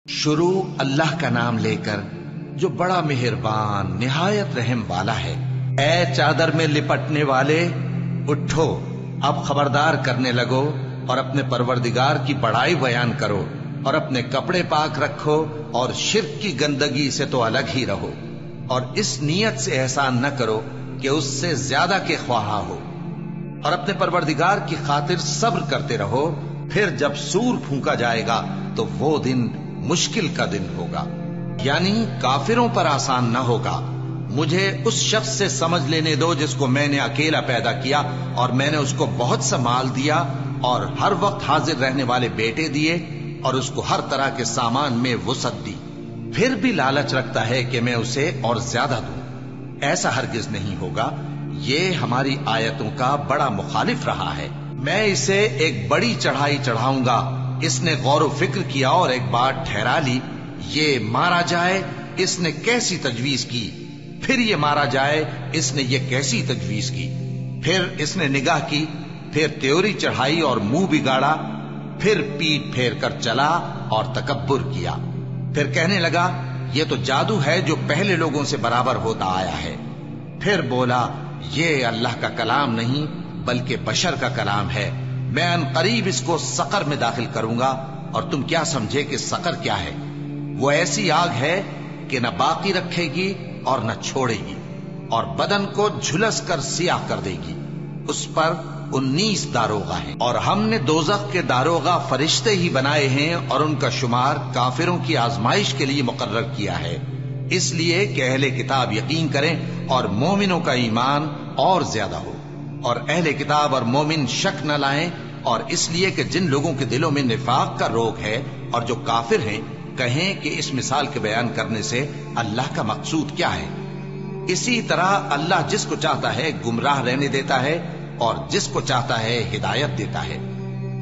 شروع اللہ کا نام لے کر جو بڑا مہربان نہایت رحم والا ہے۔ اے چادر میں لپٹنے والے، اٹھو، اب خبردار کرنے لگو اور اپنے پروردگار کی بڑائی بیان کرو اور اپنے کپڑے پاک رکھو اور شرک کی گندگی سے تو الگ ہی رہو، اور اس نیت سے احسان نہ کرو کہ اس سے زیادہ کے خواہاں ہو، اور اپنے پروردگار کی خاطر صبر کرتے رہو۔ پھر جب سور پھونکا جائے گا تو وہ دن مشکل کا دن ہوگا، یعنی کافروں پر آسان نہ ہوگا۔ مجھے اس شخص سے سمجھ لینے دو جس کو میں نے اکیلا پیدا کیا اور میں نے اس کو بہت سا مال دیا اور ہر وقت حاضر رہنے والے بیٹے دیے اور اس کو ہر طرح کے سامان میں وسعت دی، پھر بھی لالچ رکھتا ہے کہ میں اسے اور زیادہ دوں۔ ایسا ہرگز نہیں ہوگا، یہ ہماری آیتوں کا بڑا مخالف رہا ہے۔ میں اسے ایک بڑی چڑھائی چڑھاؤں گا۔ اس نے غور و فکر کیا اور ایک بات ٹھہرا لی، یہ مارا جائے، اس نے کیسی تجویز کی، پھر یہ مارا جائے، اس نے یہ کیسی تجویز کی، پھر اس نے نگاہ کی، پھر تیوری چڑھائی اور منہ بگاڑا، پھر پیٹ پھیر کر چلا اور تکبر کیا، پھر کہنے لگا یہ تو جادو ہے جو پہلے لوگوں سے برابر ہوتا آیا ہے، پھر بولا یہ اللہ کا کلام نہیں بلکہ بشر کا کلام ہے، میں ان قریب اس کو سقر میں داخل کروں گا، اور تم کیا سمجھے کہ سقر کیا ہے؟ وہ ایسی آگ ہے کہ نہ باقی رکھے گی اور نہ چھوڑے گی، اور بدن کو جھلس کر سیاہ کر دے گی۔ اس پر 19 داروغہ ہیں، اور ہم نے دوزخ کے داروغہ فرشتے ہی بنائے ہیں، اور ان کا شمار کافروں کی آزمائش کے لیے مقرر کیا ہے، اس لیے کہ اہل کتاب یقین کریں اور مومنوں کا ایمان اور زیادہ ہو، اور اہل کتاب اور مومن شک نہ لائیں، اور اس لیے کہ جن لوگوں کے دلوں میں نفاق کا روگ ہے اور جو کافر ہیں کہیں کہ اس مثال کے بیان کرنے سے اللہ کا مقصود کیا ہے۔ اسی طرح اللہ جس کو چاہتا ہے گمراہ رہنے دیتا ہے اور جس کو چاہتا ہے ہدایت دیتا ہے،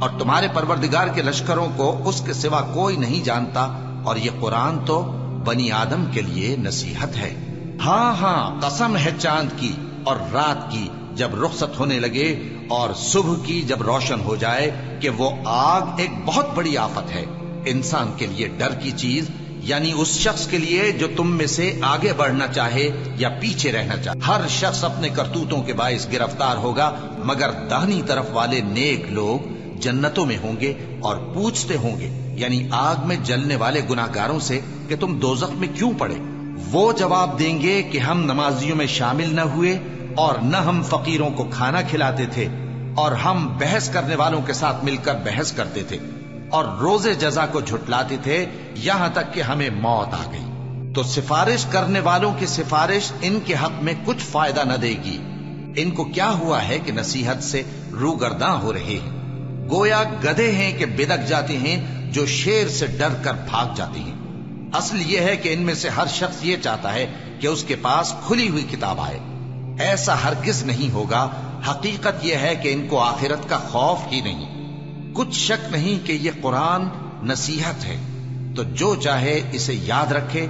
اور تمہارے پروردگار کے لشکروں کو اس کے سوا کوئی نہیں جانتا، اور یہ قرآن تو بنی آدم کے لیے نصیحت ہے۔ ہاں ہاں، قسم ہے چاند کی اور رات کی جب رخصت ہونے لگے اور صبح کی جب روشن ہو جائے، کہ وہ آگ ایک بہت بڑی آفت ہے، انسان کے لیے ڈر کی چیز، یعنی اس شخص کے لیے جو تم میں سے آگے بڑھنا چاہے یا پیچھے رہنا چاہے۔ ہر شخص اپنے کرتوتوں کے باعث گرفتار ہوگا، مگر داہنی طرف والے نیک لوگ جنتوں میں ہوں گے اور پوچھتے ہوں گے، یعنی آگ میں جلنے والے گناہگاروں سے کہ تم دوزخ میں کیوں پڑے؟ وہ جواب دیں گے کہ ہم نمازیوں میں شامل نہ ہوئے، اور نہ ہم فقیروں کو کھانا کھلاتے تھے، اور ہم بحث کرنے والوں کے ساتھ مل کر بحث کرتے تھے، اور روز جزا کو جھٹلاتے تھے، یہاں تک کہ ہمیں موت آ گئی۔ تو سفارش کرنے والوں کی سفارش ان کے حق میں کچھ فائدہ نہ دے گی۔ ان کو کیا ہوا ہے کہ نصیحت سے روگرداں ہو رہے ہیں، گویا گدھے ہیں کہ بدک جاتے ہیں جو شیر سے ڈر کر بھاگ جاتے ہیں۔ اصل یہ ہے کہ ان میں سے ہر شخص یہ چاہتا ہے کہ اس کے پاس کھلی ہوئی کتاب آئے، ایسا ہرگز نہیں ہوگا۔ حقیقت یہ ہے کہ ان کو آخرت کا خوف ہی نہیں۔ کچھ شک نہیں کہ یہ قرآن نصیحت ہے، تو جو چاہے اسے یاد رکھے،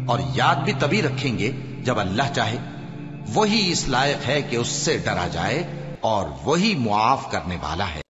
اور یاد بھی تبھی رکھیں گے جب اللہ چاہے۔ وہی اس لائق ہے کہ اس سے ڈرا جائے، اور وہی معاف کرنے والا ہے۔